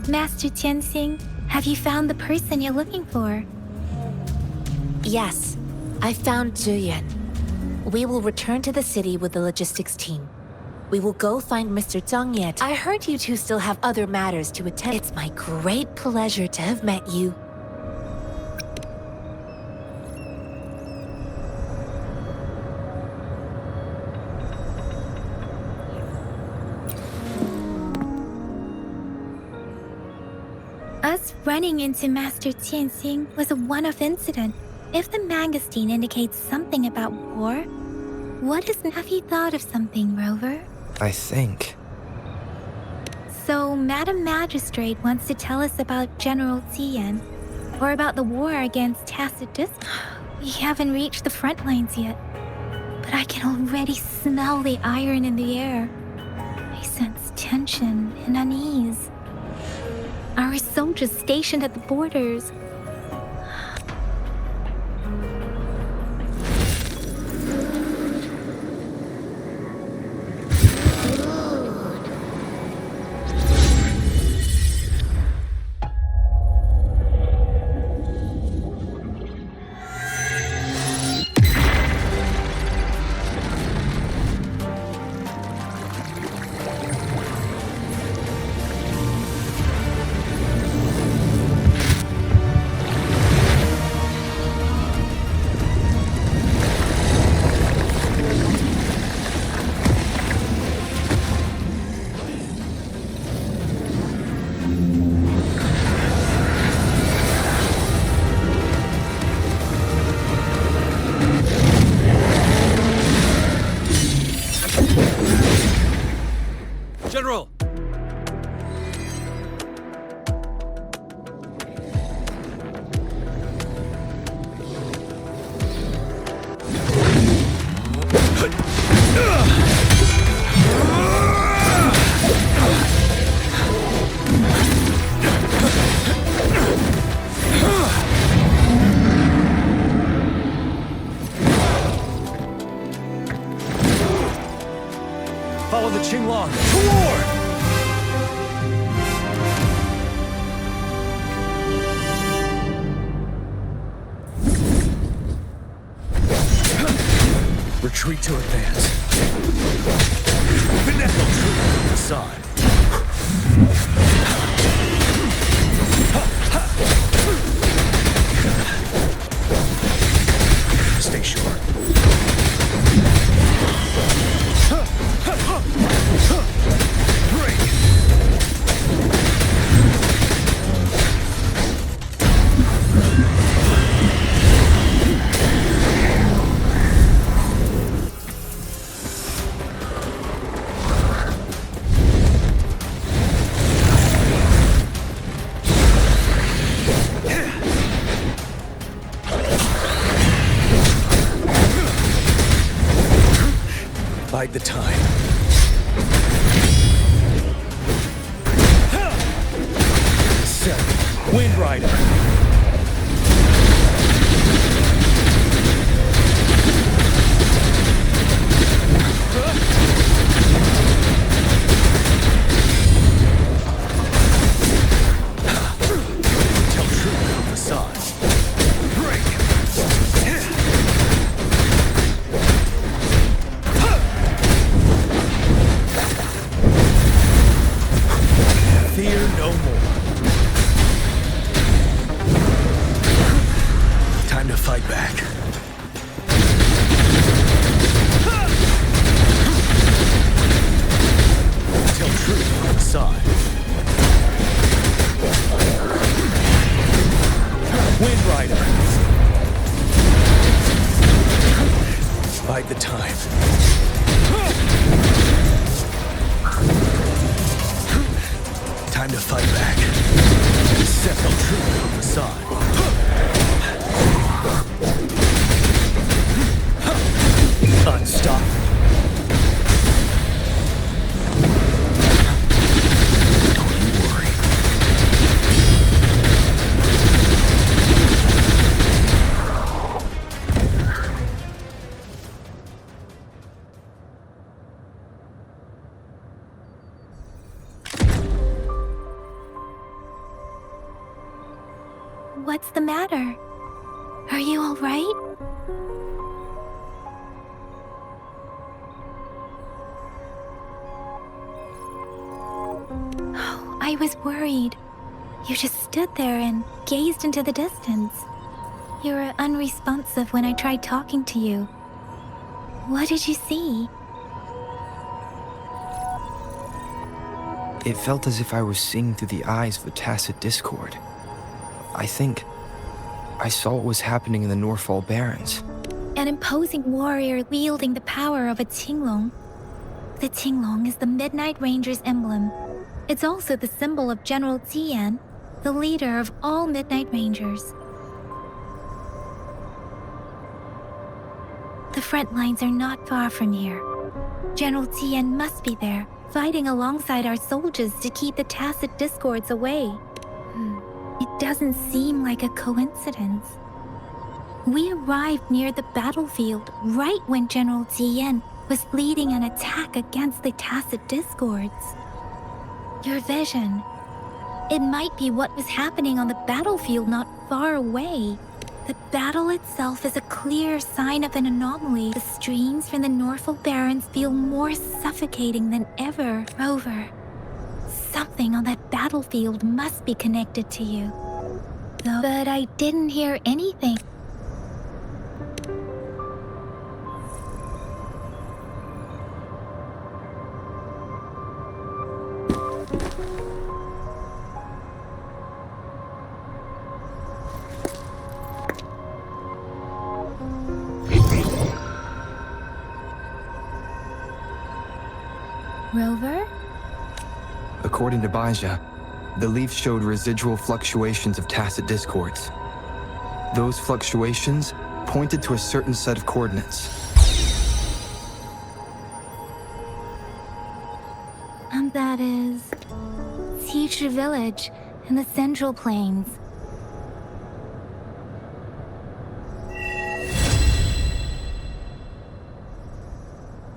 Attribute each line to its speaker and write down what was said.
Speaker 1: Master Tianxing, have you found the person you're looking for?
Speaker 2: Yes, I found Zhuyan. We will return to the city with the logistics team. We will go find Mr. Zhang Ye. I heard you two still have other matters to attend. It's my great pleasure to have met you.
Speaker 1: Us running into Master Tianxing was a one-off incident. If the magazine indicates something about war, what is... Have you thought of something, Rover?
Speaker 3: I think.
Speaker 1: So, Madam Magistrate wants to tell us about General Tian, or about the war against Tacitus. We haven't reached the front lines yet, but I can already smell the iron in the air. I sense tension and unease. Our soldiers stationed at the borders.
Speaker 3: General! Follow the Qinglong to war! Retreat to advance. Finesse troop facade. Stay short. Break! Bide the time. Wind Rider. Tell truth on facade. Break. Fear no more. Time to fight back. Tell truth on the side. Wind Rider. Bide the time. Time to fight back. Set the truth on the side. Unstoppable. Don't you worry.
Speaker 1: What's the matter? Are you all right? Oh, I was worried. You just stood there and gazed into the distance. You were unresponsive when I tried talking to you. What did you see?
Speaker 4: It felt as if I was seeing through the eyes of a tacit discord. I think I saw what was happening in the Norfall Barrens.
Speaker 1: An imposing warrior wielding the power of a Qinglong. The Qinglong is the Midnight Ranger's emblem. It's also the symbol of General Tian, the leader of all Midnight Rangers. The front lines are not far from here. General Tian must be there, fighting alongside our soldiers to keep the tacit discords away. It doesn't seem like a coincidence. We arrived near the battlefield right when General Tian was leading an attack against the tacit discords. Your vision. It might be what was happening on the battlefield not far away. The battle itself is a clear sign of an anomaly. The streams from the Norfall Barrens feel more suffocating than ever. Rover, something on that battlefield must be connected to you. But I didn't hear anything. Rover?
Speaker 4: According to Baija, the leaf showed residual fluctuations of tacit discords. Those fluctuations pointed to a certain set of coordinates.
Speaker 1: And that is... Teacher Village in the Central Plains.